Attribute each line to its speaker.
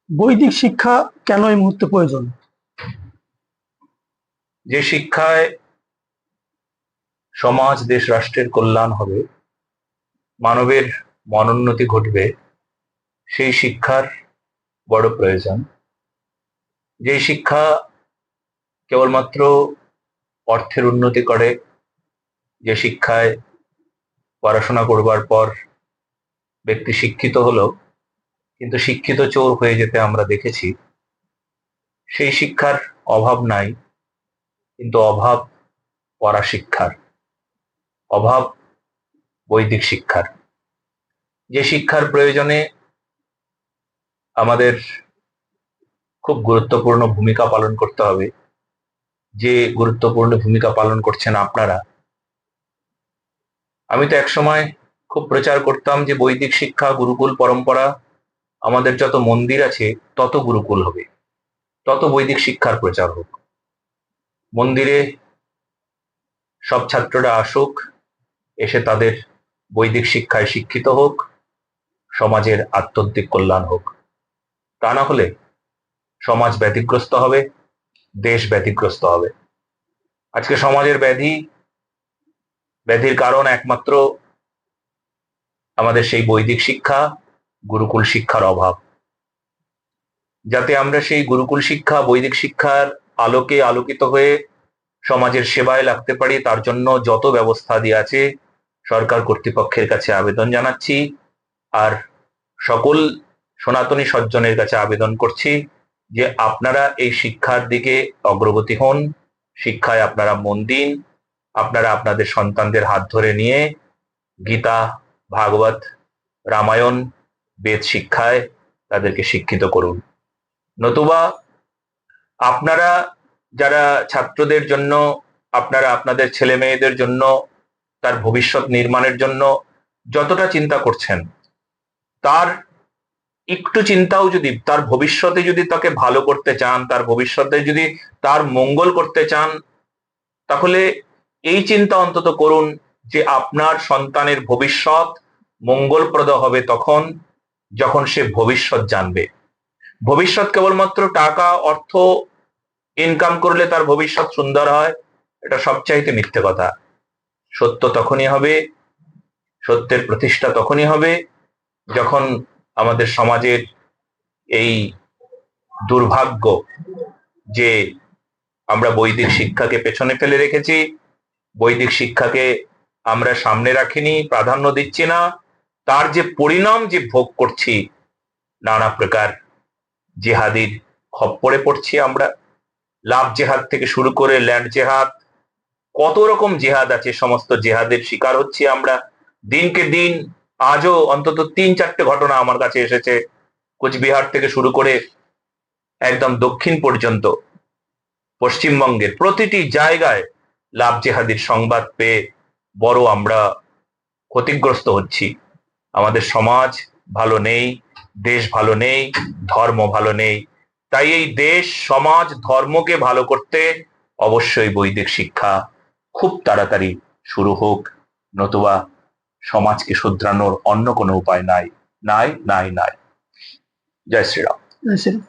Speaker 1: বৈদিক শিক্ষা কেন এই মুহূর্তে প্রয়োজন?
Speaker 2: যে শিক্ষায় সমাজ, দেশ, রাষ্ট্রের কল্যাণ হবে, মানবের মনোন্নতি ঘটবে, সেই শিক্ষার বড় প্রয়োজন। যে শিক্ষা কেবলমাত্র অর্থের উন্নতি করে, যে শিক্ষায় পড়াশোনা করবার পর ব্যক্তি শিক্ষিত হলো কিন্তু শিক্ষিত চোর হয়ে যেতে আমরা দেখেছি, সেই শিক্ষার অভাব নাই। কিন্তু অভাব পড়া শিক্ষার, অভাব বৈদিক শিক্ষার। যে শিক্ষার প্রয়োজনে আমাদের খুব গুরুত্বপূর্ণ ভূমিকা পালন করতে হবে, যে গুরুত্বপূর্ণ ভূমিকা পালন করছেন আপনারা। আমি তো একসময় খুব প্রচার করতাম যে বৈদিক শিক্ষা, গুরুকুল পরম্পরা, আমাদের যত মন্দির আছে তত গুরুকুল হবে, তত বৈদিক শিক্ষার প্রচার হোক। মন্দিরে সব ছাত্ররা আসুক, এসে তাদের বৈদিক শিক্ষায় শিক্ষিত হোক, সমাজের আত্যন্তিক কল্যাণ হোক। তা না হলে সমাজ ব্যতিগ্রস্ত হবে, দেশ ব্যতিগ্রস্ত হবে। আজকে সমাজের ব্যাধির কারণ একমাত্র আমাদের সেই বৈদিক শিক্ষা, গুরুকুল শিক্ষার অভাব। যাতে আমরা সেই গুরুকুল শিক্ষা, বৈদিক শিক্ষার আলোকে আলোকিত হয়ে সমাজের সেবায় লাগতে পারি, তার জন্য যত ব্যবস্থা দিয়ে আছে সরকার কর্তৃপক্ষের কাছে আবেদন জানাচ্ছি। আর সকল সনাতনী সজ্জনের কাছে আবেদন করছি যে আপনারা এই শিক্ষার দিকে অগ্রগতি হন, শিক্ষায় আপনারা মন দিন। আপনারা আপনাদের সন্তানদের হাত ধরে নিয়ে গীতা, ভাগবত, রামায়ণ, বেদ শিক্ষায় তাদেরকে শিক্ষিত করুন। নতুবা আপনারা যারা ছাত্রদের জন্য, আপনারা আপনাদের ছেলে মেয়েদের জন্য, তার ভবিষ্যৎ নির্মাণের জন্য যতটা চিন্তা করছেন, তার একটু চিন্তাও যদি, তার ভবিষ্যতে যদি তাকে ভালো করতে চান, তার ভবিষ্যতে যদি তার মঙ্গল করতে চান, তাহলে এই চিন্তা অন্তত করুন যে আপনার সন্তানের ভবিষ্যৎ মঙ্গলপ্রদ হবে তখন যখন সে ভবিষ্যৎ জানবে। ভবিষ্যৎ কেবলমাত্র টাকা, অর্থ ইনকাম করলে তার ভবিষ্যৎ সুন্দর হয়, এটা সবচাইতে মিথ্যে কথা। সত্য তখনই হবে, সত্যের প্রতিষ্ঠা তখনই হবে যখন আমাদের সমাজের এই দুর্ভাগ্য যে আমরা বৈদিক শিক্ষাকে পেছনে ফেলে রেখেছি, বৈদিক শিক্ষাকে আমরা সামনে রাখিনি, প্রাধান্য দিচ্ছি না, তার যে পরিণাম যে ভোগ করছি, নানা প্রকার জেহাদির খপ্পরে পড়ছি আমরা। লাভ জেহাদ থেকে শুরু করে ল্যান্ড জেহাদ, কত রকম জেহাদ আছে, সমস্ত জেহাদের শিকার হচ্ছি আমরা দিনকে দিন। আজও অন্তত 3-4টে ঘটনা আমার কাছে এসেছে, কোচবিহার থেকে শুরু করে একদম দক্ষিণ পর্যন্ত পশ্চিমবঙ্গের প্রতিটি জায়গায় লাভ জেহাদির সংবাদ পেয়ে বড় আমরা ক্ষতিগ্রস্ত হচ্ছি। আমাদের সমাজ ভালো নেই, দেশ ভালো নেই, ধর্ম ভালো নেই। তাই এই দেশ, সমাজ, ধর্মকে ভালো করতে অবশ্যই বৈদিক শিক্ষা খুব তাড়াতাড়ি শুরু হোক, নতুবা সমাজকে শুধরানোর অন্য কোনো উপায় নাই, নাই, নাই, নাই। জয় শ্রীরাম।
Speaker 1: জয় শ্রীরাম।